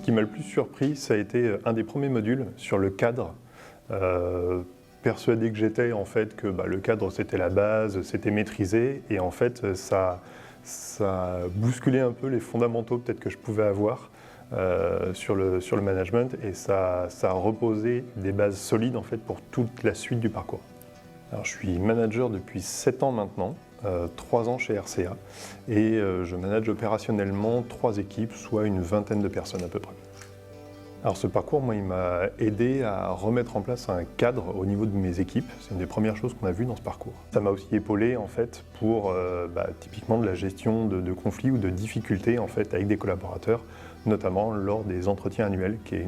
qui m'a le plus surpris, ça a été un des premiers modules sur le cadre. Persuadé que j'étais en fait que le cadre c'était la base, c'était maîtrisé, et en fait ça a bousculé un peu les fondamentaux peut-être que je pouvais avoir sur le management, et ça a reposé des bases solides en fait pour toute la suite du parcours. Alors, je suis manager depuis 7 ans maintenant, 3 ans chez RCA, et je manage opérationnellement 3 équipes, soit une vingtaine de personnes à peu près. Alors ce parcours, moi, il m'a aidé à remettre en place un cadre au niveau de mes équipes. C'est une des premières choses qu'on a vues dans ce parcours. Ça m'a aussi épaulé en fait pour typiquement de la gestion de conflits ou de difficultés en fait avec des collaborateurs, notamment lors des entretiens annuels, qui est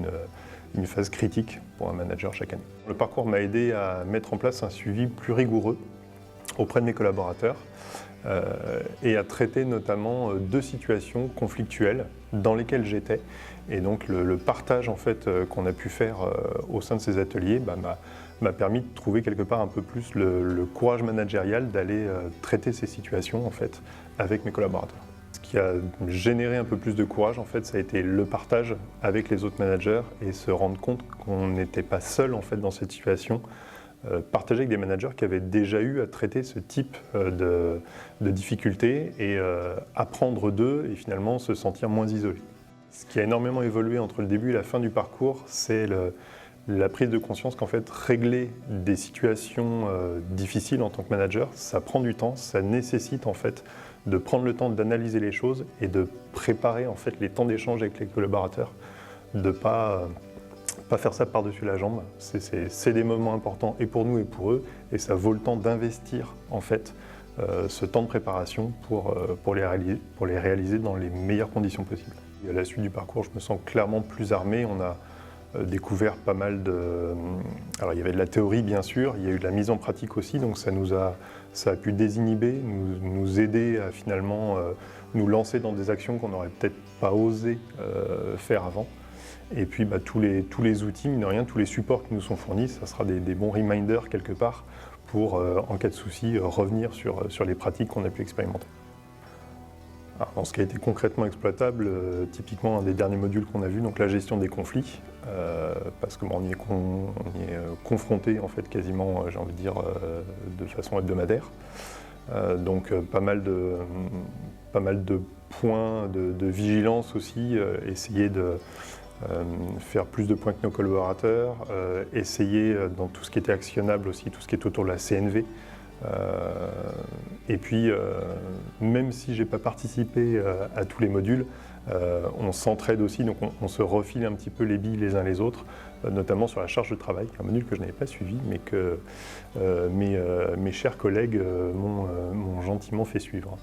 une phase critique pour un manager chaque année. Le parcours m'a aidé à mettre en place un suivi plus rigoureux auprès de mes collaborateurs et à traiter notamment 2 situations conflictuelles dans lesquelles j'étais. Et donc le partage en fait, qu'on a pu faire au sein de ces ateliers m'a permis de trouver quelque part un peu plus le courage managérial d'aller traiter ces situations en fait, avec mes collaborateurs. Ce qui a généré un peu plus de courage, en fait, ça a été le partage avec les autres managers et se rendre compte qu'on n'était pas seul en fait, dans cette situation. Partager avec des managers qui avaient déjà eu à traiter ce type de difficultés et apprendre d'eux et finalement se sentir moins isolé. Ce qui a énormément évolué entre le début et la fin du parcours, c'est la prise de conscience qu'en fait, régler des situations difficiles en tant que manager, ça prend du temps, ça nécessite en fait de prendre le temps d'analyser les choses et de préparer en fait les temps d'échange avec les collaborateurs, de pas faire ça par-dessus la jambe. C'est des moments importants et pour nous et pour eux, et ça vaut le temps d'investir en fait ce temps de préparation pour les réaliser dans les meilleures conditions possibles. Et à la suite du parcours, je me sens clairement plus armé. On a découvert pas mal de... Alors il y avait de la théorie bien sûr, il y a eu de la mise en pratique aussi, donc ça a pu désinhiber, nous aider à finalement nous lancer dans des actions qu'on n'aurait peut-être pas osé faire avant. Et puis tous les outils, mine de rien, tous les supports qui nous sont fournis, ça sera des bons reminders quelque part pour, en cas de souci, revenir sur les pratiques qu'on a pu expérimenter. Alors, dans ce qui a été concrètement exploitable, typiquement un des derniers modules qu'on a vu, donc la gestion des conflits, parce qu'on y est confronté en fait quasiment, j'ai envie de dire, de façon hebdomadaire. Donc pas mal de points de vigilance aussi, essayer de faire plus de points que nos collaborateurs, essayer dans tout ce qui était actionnable aussi, tout ce qui est autour de la CNV. Et puis, même si je n'ai pas participé à tous les modules, on s'entraide aussi, donc on se refile un petit peu les billes les uns les autres, notamment sur la charge de travail, un module que je n'avais pas suivi, mais que mes chers collègues m'ont gentiment fait suivre.